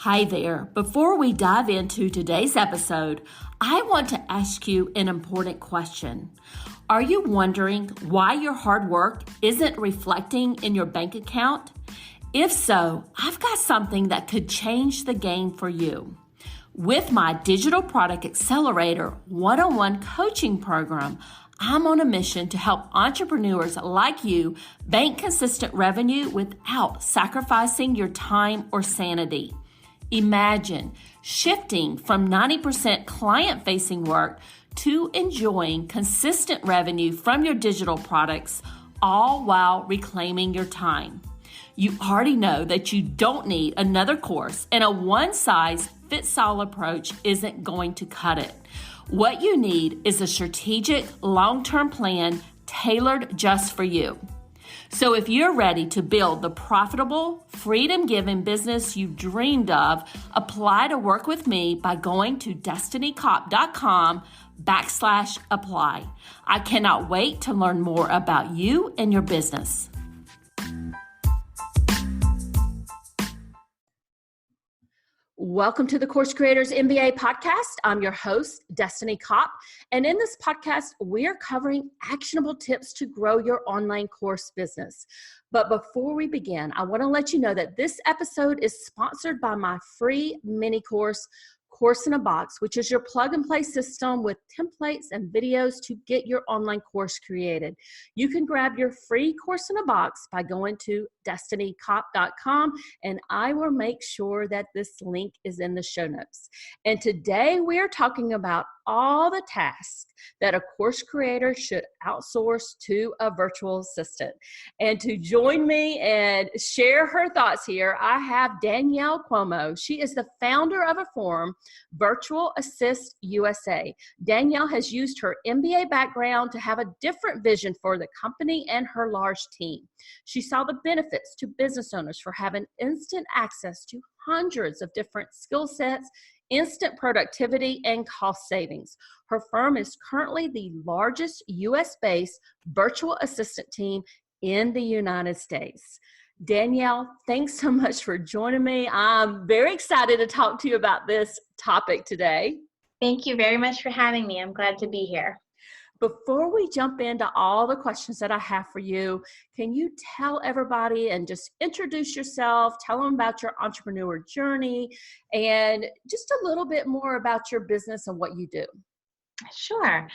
Hi there. Before we dive into today's episode, I want to ask you an important question. Are you wondering why your hard work isn't reflecting in your bank account? If so, I've got something that could change the game for you. With my Digital Product Accelerator one-on-one coaching program, I'm on a mission to help entrepreneurs like you bank consistent revenue without sacrificing your time or sanity. Imagine shifting from 90% client-facing work to enjoying consistent revenue from your digital products, all while reclaiming your time. You already know that you don't need another course, and a one-size-fits-all approach isn't going to cut it. What you need is a strategic, long-term plan tailored just for you. So if you're ready to build the profitable, freedom-giving business you've dreamed of, apply to work with me by going to destinycop.com/apply. I cannot wait to learn more about you and your business. Welcome to the Course Creators MBA podcast. I'm your host, Destiny Cop. And in this podcast, we are covering actionable tips to grow your online course business. But before we begin, I want to let you know that this episode is sponsored by my free mini course in a Box, which is your plug and play system with templates and videos to get your online course created. You can grab your free course in a box by going to destinycop.com, and I will make sure that this link is in the show notes. And today we are talking about all the tasks that a course creator should outsource to a virtual assistant. And to join me and share her thoughts here, I have Danielle Cuomo. She is the founder of a firm, Virtual Assist USA. Danielle has used her MBA background to have a different vision for the company and her large team. She saw the benefits to business owners for having instant access to hundreds of different skill sets, instant productivity, and cost savings. Her firm is currently the largest US-based virtual assistant team in the United States. Danielle, thanks so much for joining me. I'm very excited to talk to you about this topic today. Thank you very much for having me. I'm glad to be here. Before we jump into all the questions that I have for you, can you tell everybody and just introduce yourself, tell them about your entrepreneur journey, and just a little bit more about your business and what you do? Sure.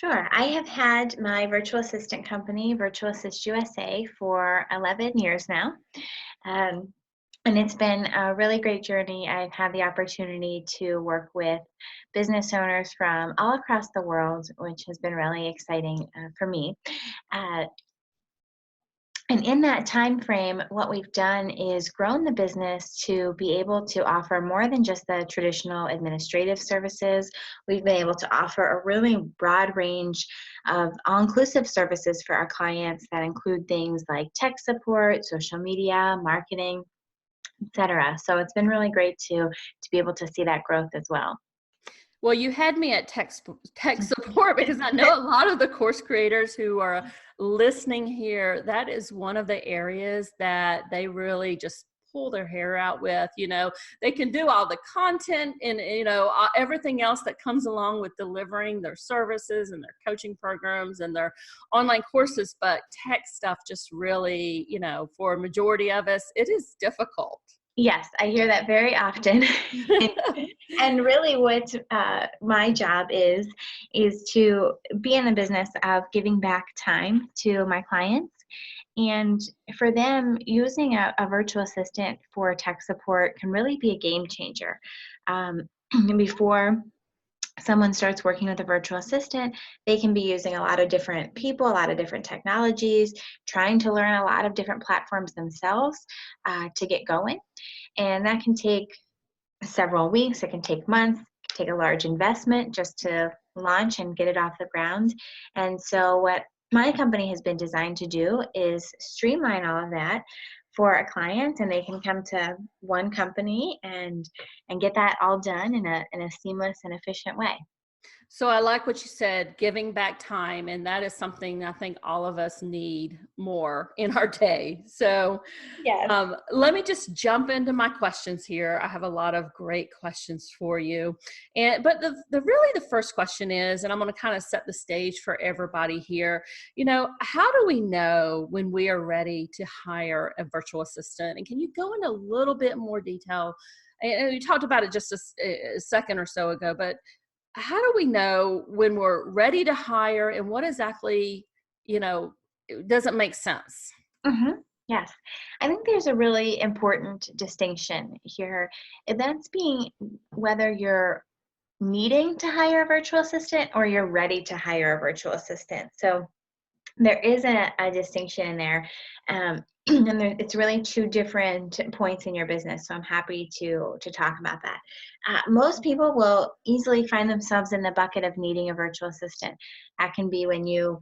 I have had my virtual assistant company, Virtual Assist USA, for 11 years now. And it's been a really great journey. I've had the opportunity to work with business owners from all across the world, which has been really exciting for me. And in that time frame, what we've done is grown the business to be able to offer more than just the traditional administrative services. We've been able to offer a really broad range of all-inclusive services for our clients that include things like tech support, social media, marketing, etc. So it's been really great to be able to see that growth as well. Well, you had me at tech support because I know a lot of the course creators who are listening here, that is one of the areas that they really just pull their hair out with. You know, they can do all the content and, everything else that comes along with delivering their services and their coaching programs and their online courses, but tech stuff just really, for a majority of us, it is difficult. Yes, I hear that very often. And really what my job is to be in the business of giving back time to my clients. And for them, using a virtual assistant for tech support can really be a game changer. And before someone starts working with a virtual assistant, they can be using a lot of different people, a lot of different technologies, trying to learn a lot of different platforms themselves to get going. And that can take several weeks, it can take months, it can take a large investment just to launch and get it off the ground. And so what my company has been designed to do is streamline all of that for a client, and they can come to one company and get that all done in a seamless and efficient way. So I like what you said, giving back time. And that is something I think all of us need more in our day. So Yes. let me just jump into my questions here. I have a lot of great questions for you. But really the first question is, and I'm going to kind of set the stage for everybody here, how do we know when we are ready to hire a virtual assistant? And can you go into a little bit more detail? And you talked about it just a second or so ago, but how do we know when we're ready to hire and what exactly, doesn't make sense? hmm Yes. I think there's a really important distinction here, and that's being whether you're needing to hire a virtual assistant or you're ready to hire a virtual assistant. So there is a distinction in there. And it's really two different points in your business. So I'm happy to talk about that. Most people will easily find themselves in the bucket of needing a virtual assistant. That can be when you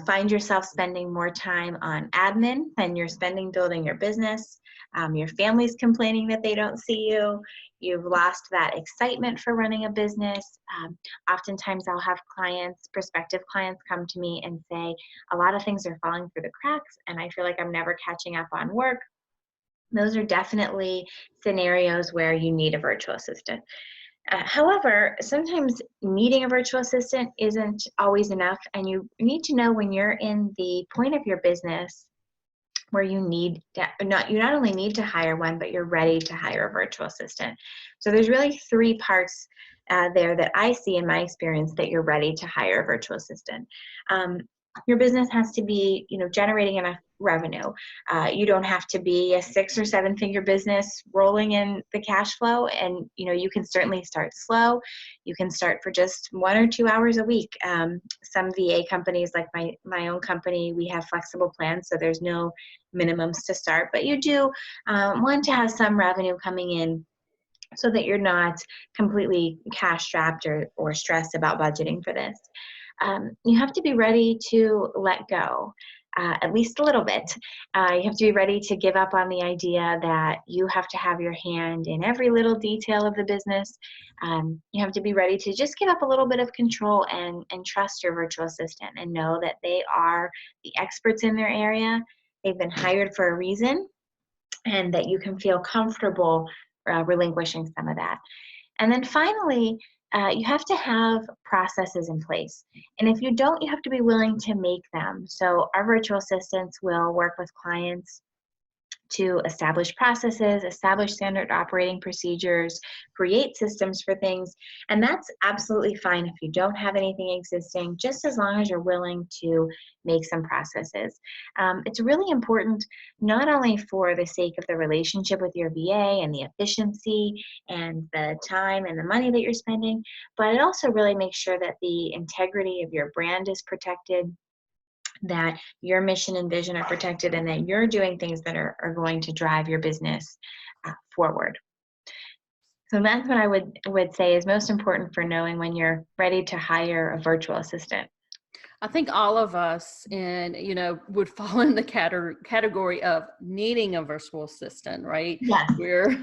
find yourself spending more time on admin than you're spending building your business. Your family's complaining that they don't see you. You've lost that excitement for running a business. Oftentimes I'll have prospective clients come to me and say, a lot of things are falling through the cracks and I feel like I'm never catching up on work. Those are definitely scenarios where you need a virtual assistant. However, sometimes needing a virtual assistant isn't always enough, and you need to know when you're in the point of your business where you not only need to hire one, but you're ready to hire a virtual assistant. So there's really three parts there that I see in my experience that you're ready to hire a virtual assistant. Your business has to be, generating enough revenue. You don't have to be a 6 or 7 figure business rolling in the cash flow, and you can certainly start slow. You can start for just 1 or 2 hours a week. Some VA companies, like my own company, we have flexible plans, so there's no minimums to start, but you do want to have some revenue coming in so that you're not completely cash strapped or stressed about budgeting for this. You have to be ready to let go, at least a little bit. You have to be ready to give up on the idea that you have to have your hand in every little detail of the business. You have to be ready to just give up a little bit of control and trust your virtual assistant and know that they are the experts in their area. They've been hired for a reason, and that you can feel comfortable relinquishing some of that. And then finally, you have to have processes in place. And if you don't, you have to be willing to make them. So our virtual assistants will work with clients to establish processes, establish standard operating procedures, create systems for things. And that's absolutely fine if you don't have anything existing, just as long as you're willing to make some processes. It's really important, not only for the sake of the relationship with your VA and the efficiency and the time and the money that you're spending, but it also really makes sure that the integrity of your brand is protected, that your mission and vision are protected, and that you're doing things that are going to drive your business forward. So that's what I would say is most important for knowing when you're ready to hire a virtual assistant. I think all of us would fall in the category of needing a virtual assistant, right? Yes. We're,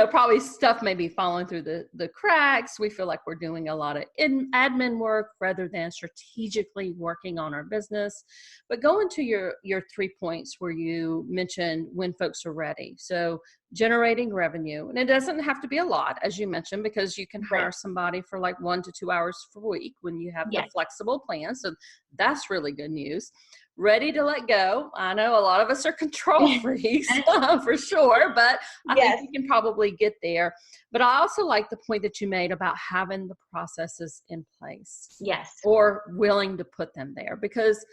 probably stuff may be falling through the cracks. We feel like we're doing a lot of admin work rather than strategically working on our business. But go into your 3 points where you mentioned when folks are ready. So generating revenue, and it doesn't have to be a lot, as you mentioned, because you can hire somebody for like 1 to 2 hours per week when you have the flexible plan. So that's really good news. Ready to let go. I know a lot of us are control freaks for sure, but I think you can probably get there. But I also like the point that you made about having the processes in place. Yes. Or willing to put them there, because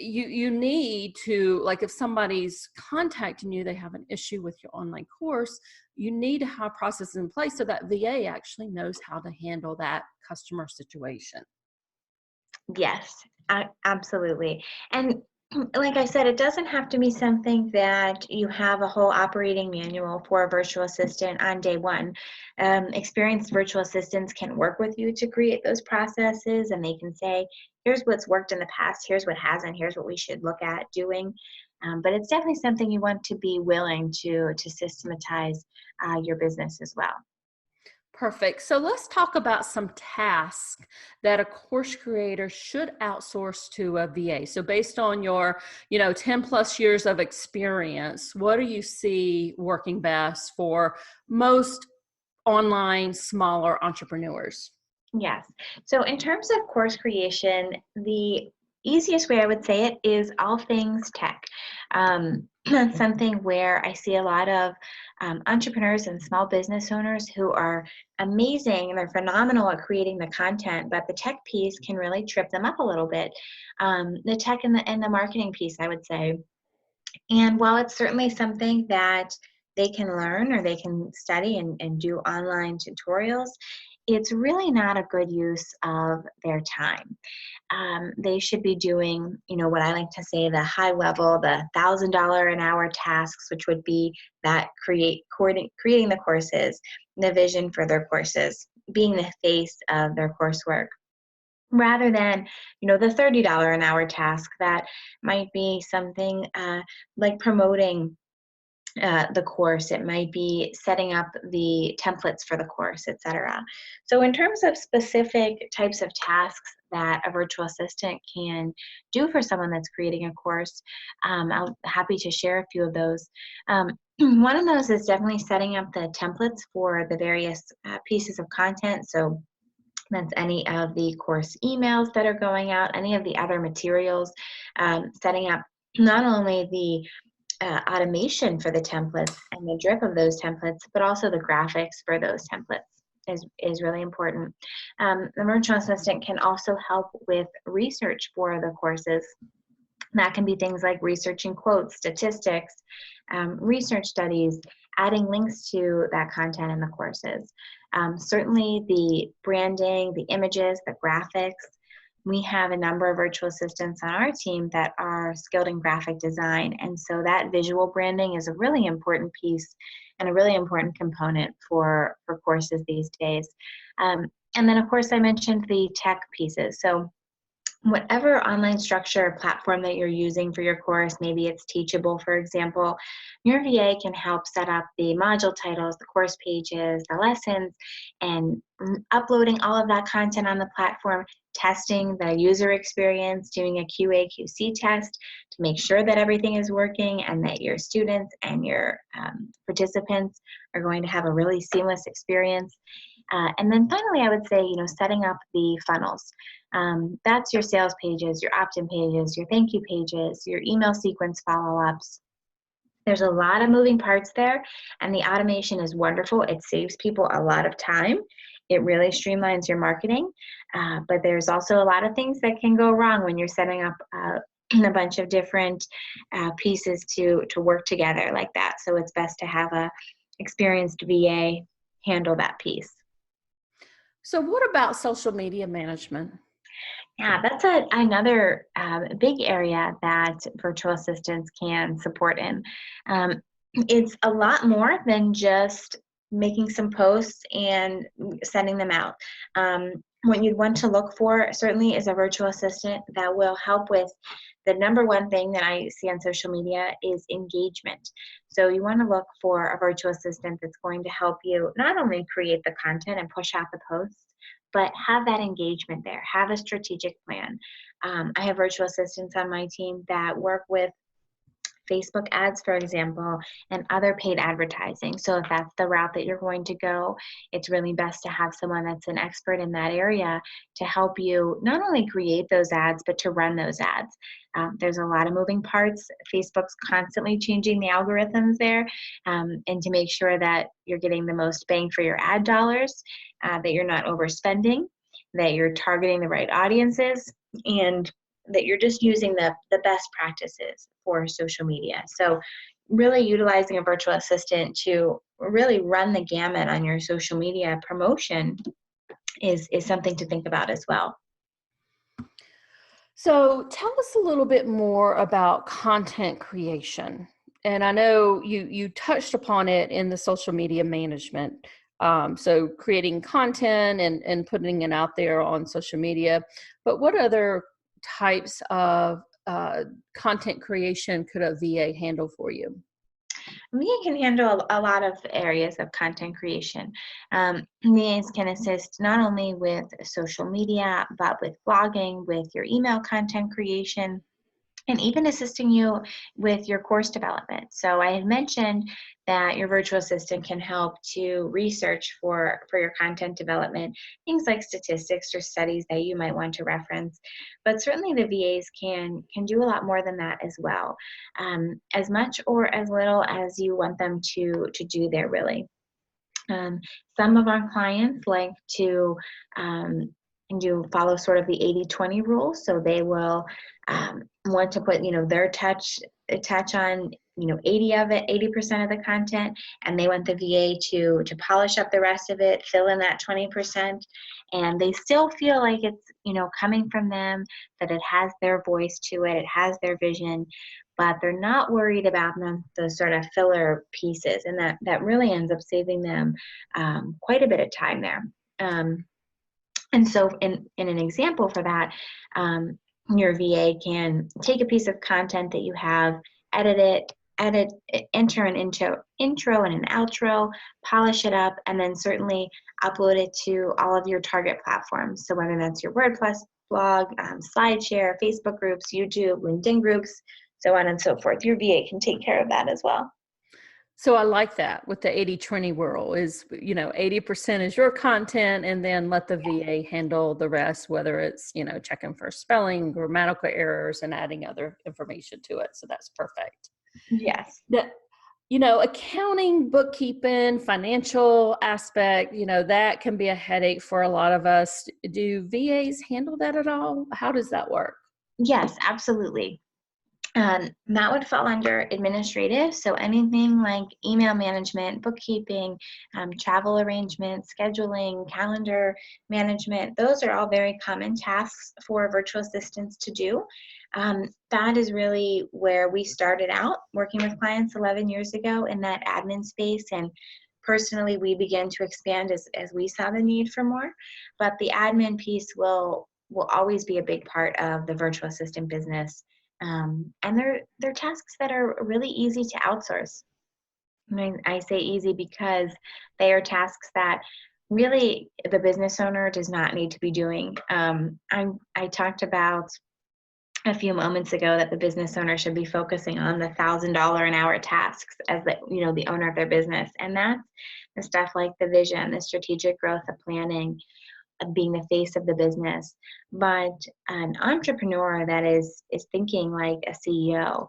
you need to, like, if somebody's contacting you, they have an issue with your online course, you need to have processes in place so that VA actually knows how to handle that customer situation. Yes, absolutely. And like I said, it doesn't have to be something that you have a whole operating manual for a virtual assistant on day one. Experienced virtual assistants can work with you to create those processes, and they can say, here's what's worked in the past, here's what hasn't, here's what we should look at doing. But it's definitely something you want to be willing to systematize your business as well. Perfect. So let's talk about some tasks that a course creator should outsource to a VA. So based on your, 10 plus years of experience, what do you see working best for most online smaller entrepreneurs? Yes. So in terms of course creation, the easiest way I would say it is all things tech. That's something where I see a lot of entrepreneurs and small business owners who are amazing and they're phenomenal at creating the content, but the tech piece can really trip them up a little bit. The tech and the marketing piece, I would say. And while it's certainly something that they can learn or they can study and do online tutorials, it's really not a good use of their time. They should be doing, what I like to say, the high level, the $1,000 an hour tasks, which would be that creating the courses, the vision for their courses, being the face of their coursework, rather than the $30 an hour task that might be something like promoting the course. It might be setting up the templates for the course, etc. So in terms of specific types of tasks that a virtual assistant can do for someone that's creating a course, I'm happy to share a few of those. One of those is definitely setting up the templates for the various pieces of content. So that's any of the course emails that are going out, any of the other materials, setting up not only the automation for the templates and the drip of those templates, but also the graphics for those templates is really important. The virtual assistant can also help with research for the courses. That can be things like researching quotes, statistics, research studies, adding links to that content in the courses. Certainly the branding, the images, the graphics. We have a number of virtual assistants on our team that are skilled in graphic design. And so that visual branding is a really important piece and a really important component for courses these days. And then, of course, I mentioned the tech pieces. So whatever online structure or platform that you're using for your course, maybe it's Teachable, for example, your VA can help set up the module titles, the course pages, the lessons, and uploading all of that content on the platform, testing the user experience, doing a QA/QC test to make sure that everything is working and that your students and your participants are going to have a really seamless experience. And then finally, I would say, setting up the funnels. That's your sales pages, your opt-in pages, your thank you pages, your email sequence follow-ups. There's a lot of moving parts there, and the automation is wonderful. It saves people a lot of time. It really streamlines your marketing, but there's also a lot of things that can go wrong when you're setting up a bunch of different pieces to work together like that. So it's best to have a experienced VA handle that piece. So what about social media management? Yeah, that's another big area that virtual assistants can support in. It's a lot more than just making some posts and sending them out. What you'd want to look for certainly is a virtual assistant that will help with the number one thing that I see on social media is engagement. So you want to look for a virtual assistant that's going to help you not only create the content and push out the posts, but have that engagement there, have a strategic plan. I have virtual assistants on my team that work with Facebook ads, for example, and other paid advertising. So if that's the route that you're going to go, it's really best to have someone that's an expert in that area to help you not only create those ads, but to run those ads. There's a lot of moving parts. Facebook's constantly changing the algorithms there, and to make sure that you're getting the most bang for your ad dollars, that you're not overspending, that you're targeting the right audiences, and that you're just using the best practices for social media. So really utilizing a virtual assistant to really run the gamut on your social media promotion is something to think about as well. So tell us a little bit more about content creation. And I know you touched upon it in the social media management. So creating content and putting it out there on social media. But what other types of content creation could a VA handle for you? VA can handle a lot of areas of content creation. VAs can assist not only with social media, but with blogging, with your email content creation, and even assisting you with your course development. So I had mentioned that your virtual assistant can help to research for your content development, things like statistics or studies that you might want to reference. But certainly the VAs can do a lot more than that as well, as much or as little as you want them to do there, really. Um, some of our clients like to do follow sort of the 80-20 rule. So they will want to put, their touch on, 80% of the content, and they want the VA to polish up the rest of it, fill in that 20%, and they still feel like it's, coming from them, that it has their voice to it, it has their vision, but they're not worried about those sort of filler pieces, and that really ends up saving them quite a bit of time there. And so in an example for that, your VA can take a piece of content that you have, edit, enter an intro and an outro, polish it up, and then certainly upload it to all of your target platforms. So whether that's your WordPress blog, SlideShare, Facebook groups, YouTube, LinkedIn groups, so on and so forth. Your VA can take care of that as well. So I like that with the 80-20 rule is, 80% is your content, and then let the VA handle the rest, whether it's, checking for spelling, grammatical errors, and adding other information to it. So that's perfect. Yes. Accounting, bookkeeping, financial aspect, that can be a headache for a lot of us. Do VAs handle that at all? How does that work? Yes, absolutely. That would fall under administrative. So anything like email management, bookkeeping, travel arrangements, scheduling, calendar management, those are all very common tasks for virtual assistants to do. That is really where we started out working with clients 11 years ago in that admin space. And personally, we began to expand as we saw the need for more. But the admin piece will always be a big part of the virtual assistant business. And they're tasks that are really easy to outsource. I say easy because they are tasks that really the business owner does not need to be doing. I talked about a few moments ago that the business owner should be focusing on the $1,000 an hour tasks as the owner of their business, and that's the stuff like the vision, the strategic growth, the planning, being the face of the business. But an entrepreneur that is thinking like a CEO,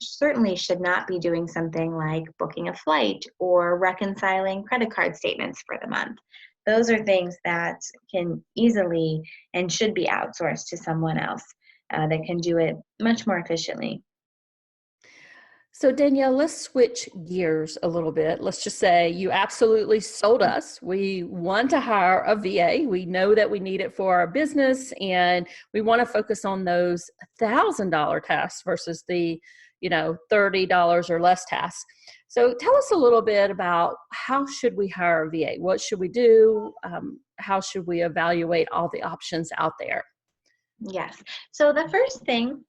certainly should not be doing something like booking a flight or reconciling credit card statements for the month. Those are things that can easily and should be outsourced to someone else that can do it much more efficiently. So Danielle, let's switch gears a little bit. Let's just say you absolutely sold us. We want to hire a VA. We know that we need it for our business, and we want to focus on those $1,000 tasks versus the, $30 or less tasks. So tell us a little bit about how should we hire a VA? What should we do? How should we evaluate all the options out there? Yes. So the first thing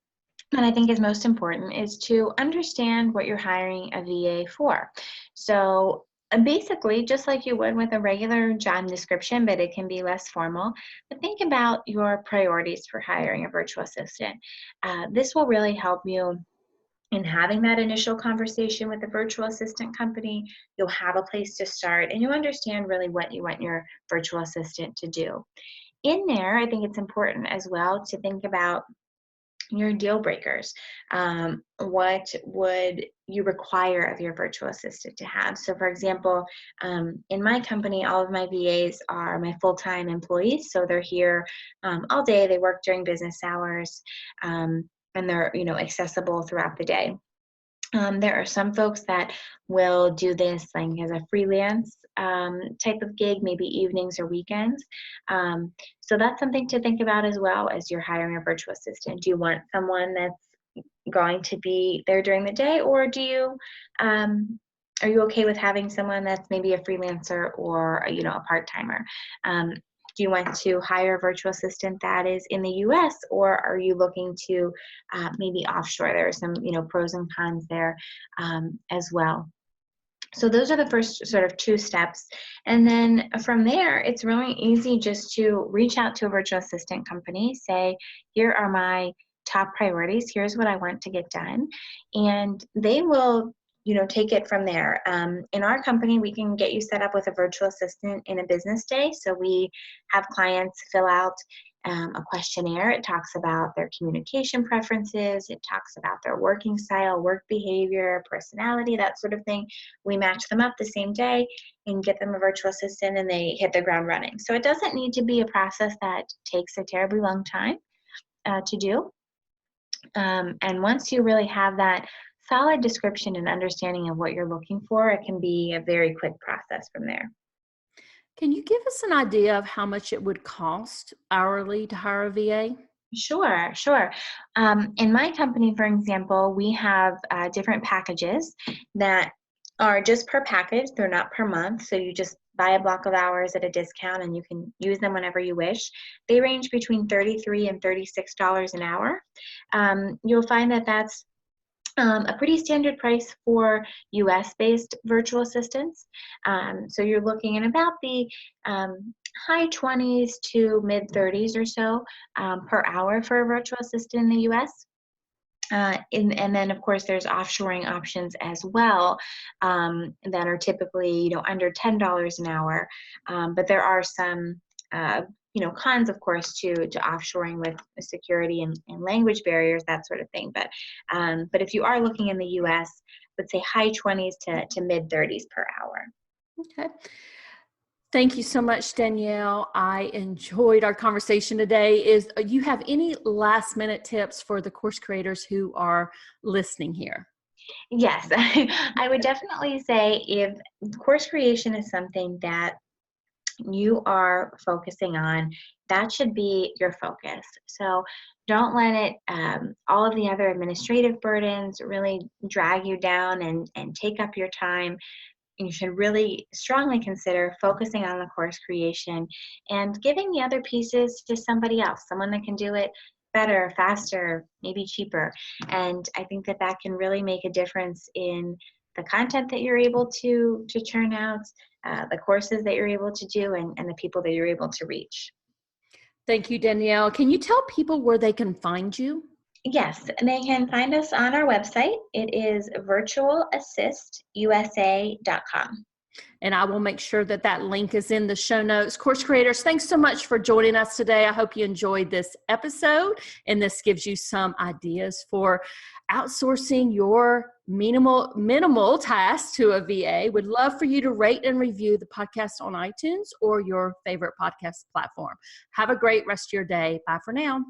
that I think is most important is to understand what you're hiring a VA for. So basically, just like you would with a regular job description, but it can be less formal, but think about your priorities for hiring a virtual assistant. This will really help you in having that initial conversation with the virtual assistant company. You'll have a place to start, and you'll understand really what you want your virtual assistant to do. In there, I think it's important as well to think about your deal breakers. What would you require of your virtual assistant to have? So for example, in my company, all of my VAs are my full-time employees. So they're here all day. They work during business hours, and they're accessible throughout the day. There are some folks that will do this like as a freelance type of gig, maybe evenings or weekends. So that's something to think about as well as you're hiring a virtual assistant. Do you want someone that's going to be there during the day, or do you are you okay with having someone that's maybe a freelancer or a part-timer? Do you want to hire a virtual assistant that is in the US, or are you looking to maybe offshore? There are some, pros and cons there as well. So those are the first sort of 2 steps. And then from there, it's really easy just to reach out to a virtual assistant company, say, here are my top priorities. Here's what I want to get done. And they will, take it from there. In our company, we can get you set up with a virtual assistant in a business day. So we have clients fill out a questionnaire. It talks about their communication preferences. It talks about their working style, work behavior, personality, that sort of thing. We match them up the same day and get them a virtual assistant, and they hit the ground running. So it doesn't need to be a process that takes a terribly long time to do. And once you really have that solid description and understanding of what you're looking for, it can be a very quick process from there. Can you give us an idea of how much it would cost hourly to hire a VA? Sure. In my company, for example, we have different packages that are just per package. They're not per month. So you just buy a block of hours at a discount and you can use them whenever you wish. They range between $33 and $36 an hour. You'll find that that's a pretty standard price for US-based virtual assistants. So you're looking at about the high 20s to mid 30s or so per hour for a virtual assistant in the US. And then, of course, there's offshoring options as well that are typically, under $10 an hour. But there are some cons, of course, to offshoring with security and language barriers, that sort of thing. But if you are looking in the U.S., I would say high 20s to mid 30s per hour. Okay. Thank you so much, Danielle. I enjoyed our conversation today. You have any last minute tips for the course creators who are listening here? Yes, I would definitely say if course creation is something that you are focusing on, that should be your focus. So don't let it, all of the other administrative burdens really drag you down and take up your time. You should really strongly consider focusing on the course creation and giving the other pieces to somebody else, someone that can do it better, faster, maybe cheaper. And I think that can really make a difference in the content that you're able to churn out, the courses that you're able to do, and the people that you're able to reach. Thank you, Danielle. Can you tell people where they can find you? Yes, they can find us on our website. It is virtualassistusa.com. And I will make sure that link is in the show notes. Course creators, thanks so much for joining us today. I hope you enjoyed this episode, and this gives you some ideas for outsourcing your minimal tasks to a VA. Would love for you to rate and review the podcast on iTunes or your favorite podcast platform. Have a great rest of your day. Bye for now.